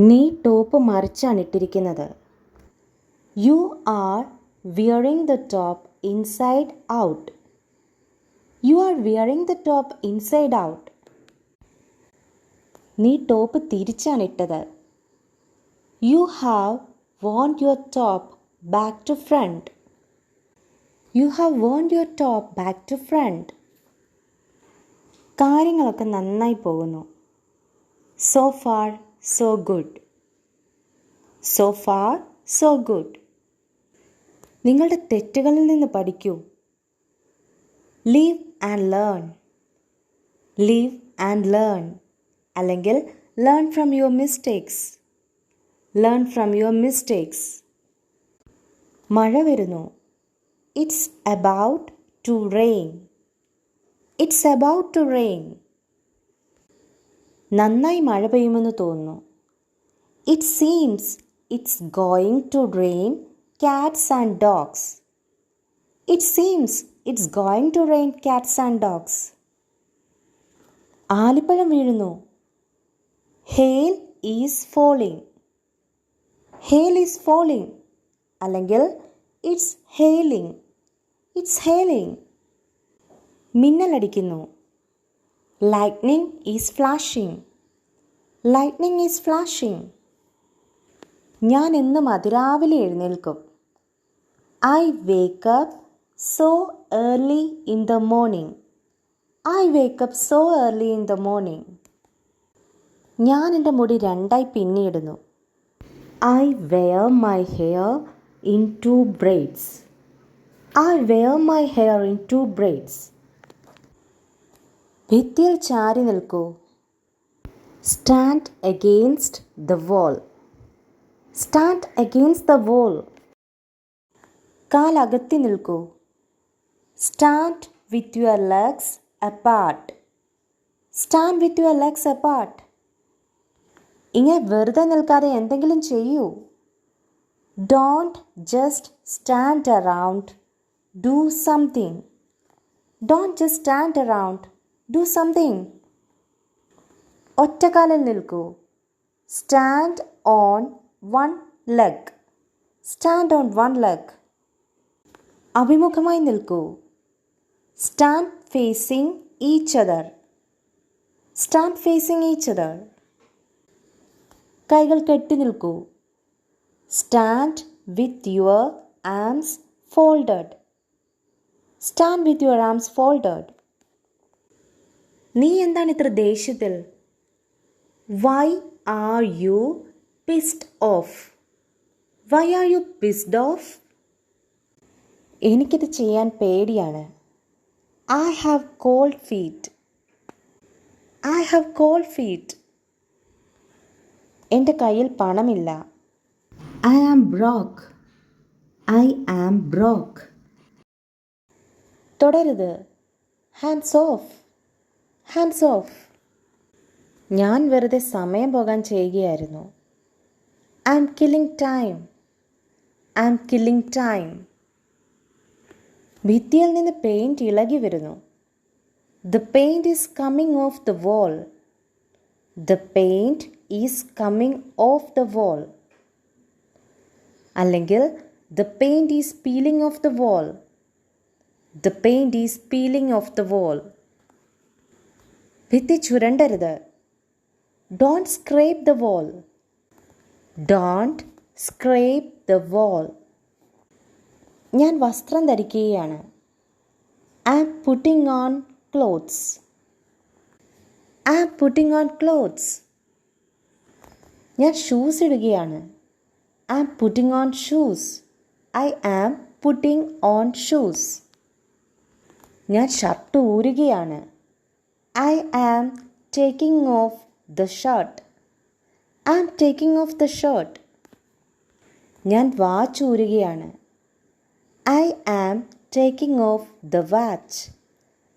നീ ടോപ്പ് മറിച്ചാണ് ഇട്ടിരിക്കുന്നത്. You are wearing the top inside out. You are wearing the top inside out. നീ top തിരിച്ചാണ് ഇട്ടത്. You have worn your top back to front. You have worn your top back to front. കാര്യങ്ങളൊക്കെ നന്നായി പോകുന്നു. So far, so good. So far, so good. നിങ്ങളുടെ തെറ്റുകളിൽ നിന്ന് പഠിക്കൂ. Live and learn. Live and learn. അല്ലെങ്കിൽ learn from your mistakes. Learn from your mistakes. മഴ വരുന്നു. It's about to rain. It's about to rain. നന്നായി മഴ പെയ്യുമെന്ന് തോന്നുന്നു. It seems it's going to rain cats and dogs. It seems it's going to rain cats and dogs. ആലിപ്പഴം വീഴുന്നു. Hail is falling. Hail is falling. അല്ലെങ്കിൽ it's hailing. It's hailing. മിന്നലടിക്കുന്നു. Lightning is flashing. Lightning is flashing. ഞാൻ എന്നും അതിരാവിലെ എഴുന്നേൽക്കും. I wake up so early in the morning. I wake up so early in the morning. ഞാൻ എൻ്റെ മുടി രണ്ടായി പിന്നിയിടുന്നു. I wear my hair in 2 braids. I wear my hair in 2 braids. ഭിത്തിയിൽ ചാരി നിൽക്കൂ. Stand against the wall. Stand against the wall. കാലകത്തി നിൽക്കൂ. Stand with your legs apart. Stand with your legs apart. ഇങ്ങനെ വെറുതെ നിൽക്കാതെ എന്തെങ്കിലും ചെയ്യൂ. Don't just stand around. Do something. Don't just stand around. Do something. ഒറ്റക്കാലിൽ നിൽക്കൂ. Stand on one leg. Stand on one leg. അഭിമുഖമായി നിൽക്കൂ. Stand facing each other. Stand facing each other. കൈകൾ കെട്ടി നിൽക്കൂ. Stand with your arms folded. Stand with your arms folded. നീ എന്താണ് ഇത്ര ദേഷ്യത്തിൽ? Why are you pissed off? Why are you pissed off? എനിക്കിത് ചെയ്യാൻ പേടിയാണ്. I have cold feet. I have cold feet. എൻ്റെ കയ്യിൽ പണമില്ല. I am broke. I am broke. തുടരുത്. Hands off. Hands off. ഞാൻ വെറുതെ സമയം പോകാൻ ചെയ്യുകയായിരുന്നു. I am killing time. I am killing time. ഭിത്തിയിൽ നിന്ന് പെയിൻറ് ഇളകി വരുന്നു. The paint is coming off the wall. The paint is coming off the wall. അല്ലെങ്കിൽ the paint is peeling off the wall. The paint is peeling off the wall. ഭിത്തി ചുരണ്ടരുത്. Don't scrape the wall. Don't scrape the wall. ഞാൻ വസ്ത്രം ധരിക്കുകയാണ്. I am putting on clothes. I am putting on clothes. ഞാൻ shoes ഇടുകയാണ്. I am putting on shoes. I am putting on shoes. ഞാൻ shirt ഊരുകയാണ്. I am taking off the shirt. I am taking off the shirt. ഞാൻ watch ഊരുകയാണ്. I am taking off the watch.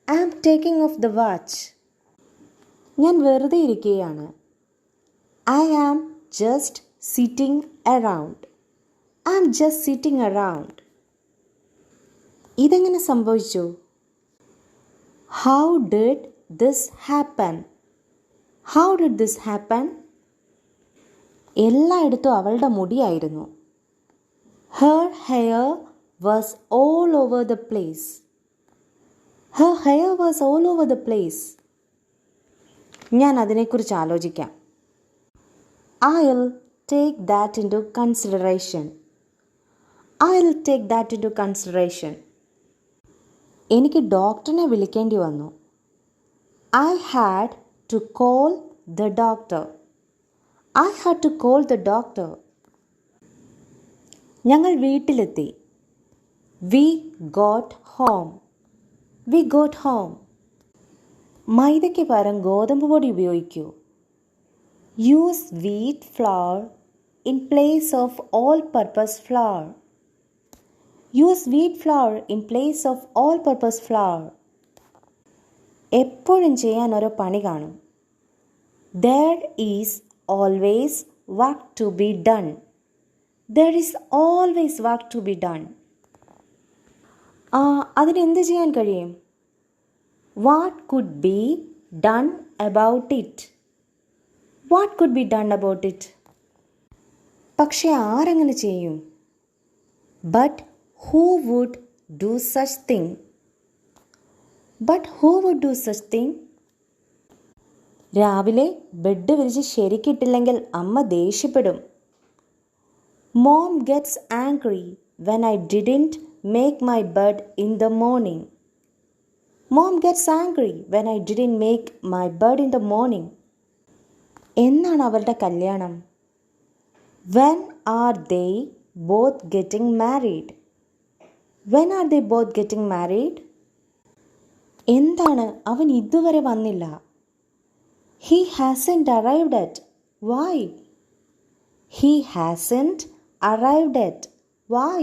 I am taking off the watch. ഞാൻ വെറുതെ ഇരിക്കുകയാണ്. I am just sitting around. I am just sitting around. ഇതെങ്ങനെ സംഭവിച്ചു? How did this happen? How did this happen? എല്ലായിടത്തും അവളുടെ മുടിയായിരുന്നു. Her hair was all over the place. Her hair was all over the place. ഞാൻ അതിനെക്കുറിച്ച് ആലോചിക്കാം. I'll take that into consideration. I'll take that into consideration. എനിക്ക് ഡോക്ടറിനെ വിളിക്കേണ്ടി വന്നു. I had to call the doctor. I had to call the doctor. ഞങ്ങൾ വീട്ടിലെത്തി. We got home. We got home. മൈദയ്ക്ക് പകരം ഗോതമ്പ് പൊടി ഉപയോഗിക്കൂ. Use wheat flour in place of all-purpose flour. Use wheat flour in place of all-purpose flour. എപ്പോഴും ചെയ്യാൻ ഓരോ പണി കാണും. There is always work to be done. There is always work to be done. അതിനെന്ത് ചെയ്യാൻ കഴിയും? What could be done about it? What could be done about it? പക്ഷെ ആരെങ്ങനെ ചെയ്യും? But who would do such thing? But who would do such thing? രാവിലെ bed വിരിച്ച് ശരിക്കിട്ടില്ലെങ്കിൽ അമ്മ ദേഷ്യപ്പെടും. Mom gets angry when I didn't make my bed in the morning. Mom gets angry when I didn't make my bed in the morning. എന്നാണ് അവരുടെ കല്യാണം? When are they both getting married? When are they both getting married? എന്താണ് അവൻ ഇതുവരെ വന്നില്ല? He hasn't arrived yet. Why? He hasn't arrived yet. Why?